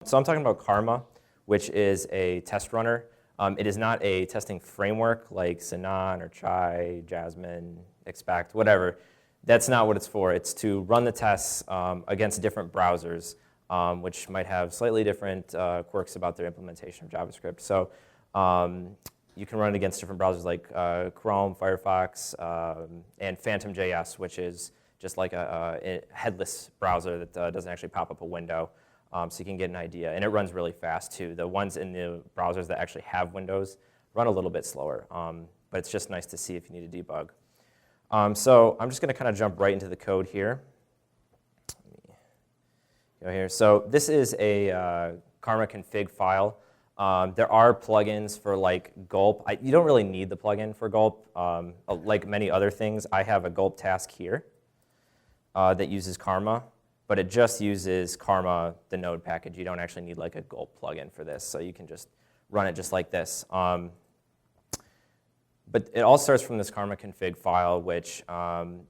So I'm talking about Karma, which is a test runner. It is not a testing framework like Sinan or Chai, Jasmine, Expect, whatever. That's not what it's for. It's to run the tests against different browsers, which might have slightly different quirks about their implementation of JavaScript. So you can run it against different browsers like Chrome, Firefox, and SEM.js, which is just like a headless browser that doesn't actually pop up a window. So you can get an idea. And it runs really fast, too. The ones in the browsers that actually have windows run a little bit slower. But it's just nice to see if you need to debug. So I'm just going to kind of jump right into the code here. Let me go here. So this is a Karma config file. There are plugins for like Gulp. You don't really need the plugin for Gulp. Like many other things, I have a Gulp task here that uses Karma. But it just uses Karma, the node package. You don't actually need like a Gulp plugin for this, so you can just run it just like this. But it all starts from this Karma config file, which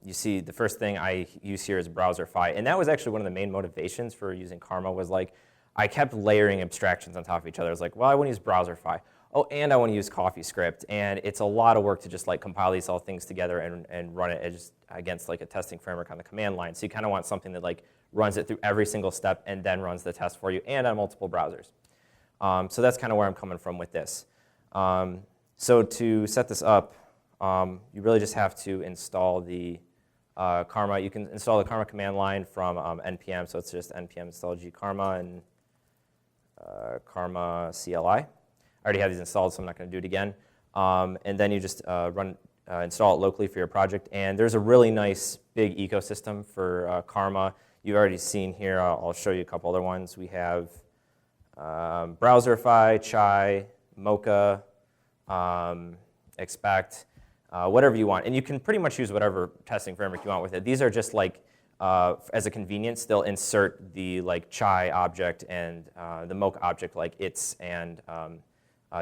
you see the first thing I use here is browserify. And that was actually one of the main motivations for using Karma was like, I kept layering abstractions on top of each other. I was like, well, I want to use browserify. Oh, and I want to use CoffeeScript. And it's a lot of work to just like compile these all things together and run it against like a testing framework on the command line. So you kind of want something that like runs it through every single step and then runs the test for you and on multiple browsers. So that's kind of where I'm coming from with this. So to set this up, you really just have to install the Karma. You can install the Karma command line from npm. So it's just npm install gkarma and Karma CLI. I already have these installed, so I'm not going to do it again. And then you just install it locally for your project. And there's a really nice big ecosystem for Karma. You've already seen here. I'll show you a couple other ones. We have Browserify, Chai, Mocha, Expect, whatever you want. And you can pretty much use whatever testing framework you want with it. These are just like, as a convenience, they'll insert the like Chai object and the Mocha object like its and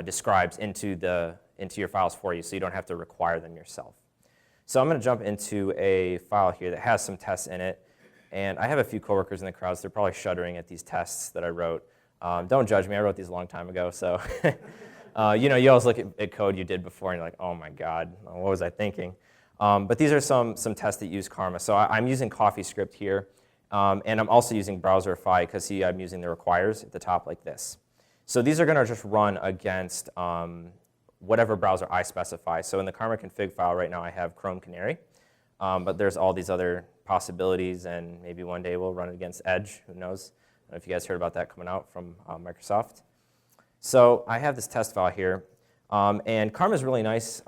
describes into your files for you, so you don't have to require them yourself. So I'm going to jump into a file here that has some tests in it. And I have a few coworkers in the crowd, so they're probably shuddering at these tests that I wrote. Don't judge me. I wrote these a long time ago. So you always look at code you did before, and you're like, oh, my God, what was I thinking? But these are some tests that use Karma. So I'm using CoffeeScript here. And I'm also using Browserify because, see, I'm using the requires at the top like this. So these are going to just run against whatever browser I specify. So in the Karma config file right now, I have Chrome Canary. But there's all these other possibilities, and maybe one day we'll run it against Edge. Who knows? I don't know if you guys heard about that coming out from Microsoft. So I have this test file here. And Karma is really nice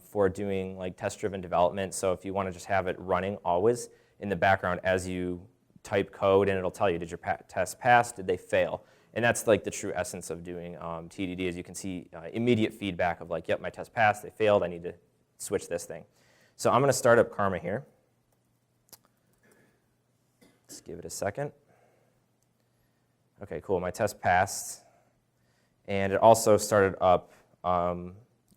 for doing like test-driven development. So if you want to just have it running always in the background as you type code, and it'll tell you, did your test pass? Did they fail? And that's like the true essence of doing TDD, is you can see immediate feedback of like, yep, my test passed, they failed, I need to switch this thing. So I'm going to start up Karma here. Let's give it a second. OK, cool. My test passed. And it also started up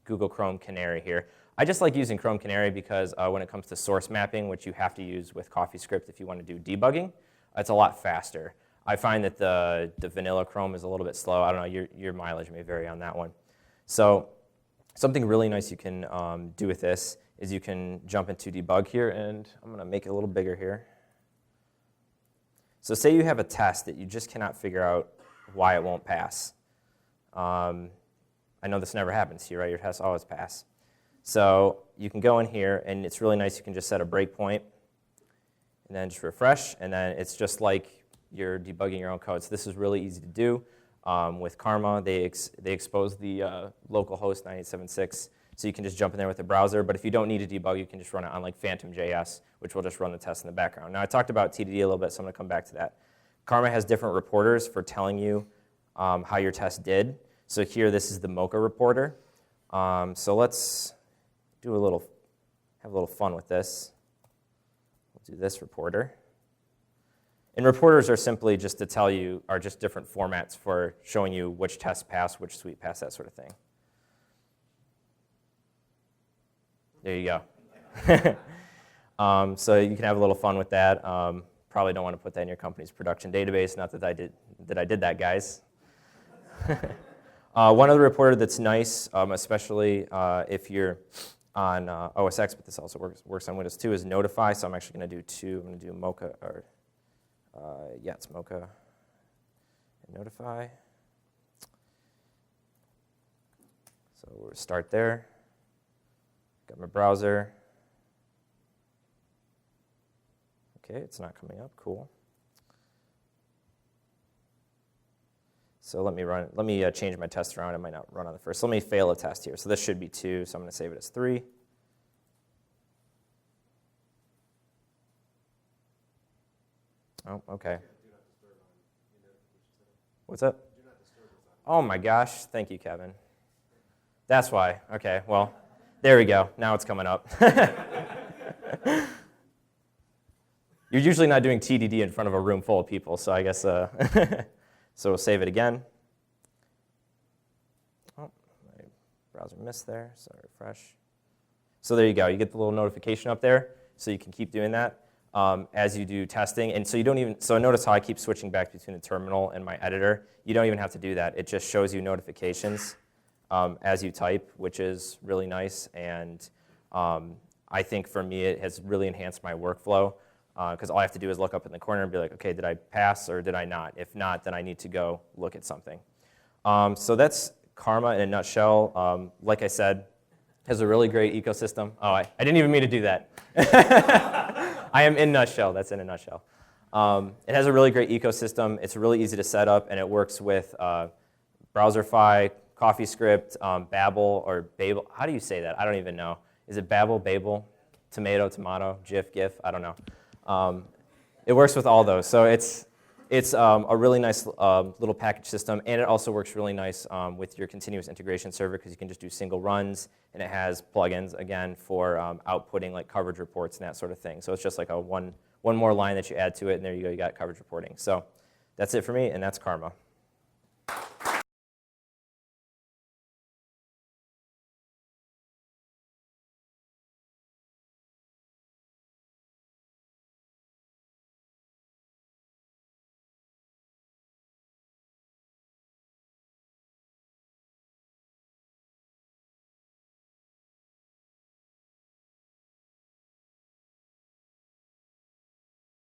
Google Chrome Canary here. I just like using Chrome Canary because when it comes to source mapping, which you have to use with CoffeeScript if you want to do debugging, it's a lot faster. I find that the vanilla Chrome is a little bit slow. I don't know, your mileage may vary on that one. So something really nice you can do with this is you can jump into debug here, and I'm going to make it a little bigger here. So say you have a test that you just cannot figure out why it won't pass. I know this never happens to you, right? Your tests always pass. So you can go in here, and it's really nice. You can just set a breakpoint, and then just refresh, and then it's just like you're debugging your own code. So this is really easy to do. With Karma, they expose the localhost 9876, so you can just jump in there with the browser. But if you don't need to debug, you can just run it on like SEM.js, which will just run the test in the background. Now, I talked about TDD a little bit, so I'm going to come back to that. Karma has different reporters for telling you how your test did. So here, this is the Mocha Reporter. So let's do have a little fun with this. We'll do this reporter. And reporters are simply just to tell you, are just different formats for showing you which test passed, which suite passed, that sort of thing. There you go. So you can have a little fun with that. Probably don't want to put that in your company's production database. Not that I did that, guys. One other reporter that's nice, especially if you're on OS X, but this also works on Windows 2, is Notify. So I'm actually going to do two. I'm going to do Mocha, or yeah, it's Mocha and Notify. So we'll start there. Got my browser. Okay, it's not coming up. Cool. So let me change my test around. It might not run on the first. So let me fail a test here. So this should be 2, so I'm going to save it as 3. Oh, okay. What's up? Oh my gosh, thank you, Kevin. That's why. Okay, well, there we go. Now it's coming up. You're usually not doing TDD in front of a room full of people, so I guess... So we'll save it again. Oh, my browser missed there, so refresh. So there you go. You get the little notification up there, so you can keep doing that as you do testing. And so you don't even, so notice how I keep switching back between the terminal and my editor. You don't even have to do that. It just shows you notifications as you type, which is really nice. And I think for me, it has really enhanced my workflow. Because all I have to do is look up in the corner and be like, okay, did I pass or did I not? If not, then I need to go look at something. So that's Karma in a nutshell. Like I said, has a really great ecosystem. Oh, I didn't even mean to do that. I am in nutshell. That's in a nutshell. It has a really great ecosystem. It's really easy to set up, and it works with Browserify, CoffeeScript, Babel, or Babel. How do you say that? I don't even know. Is it Babel, Babel, tomato, GIF, GIF? I don't know. It works with all those, so it's a really nice little package system, and it also works really nice with your continuous integration server because you can just do single runs, and it has plugins again for outputting like coverage reports and that sort of thing. So it's just like a one more line that you add to it, and there you go, you got coverage reporting. So that's it for me, and that's Karma.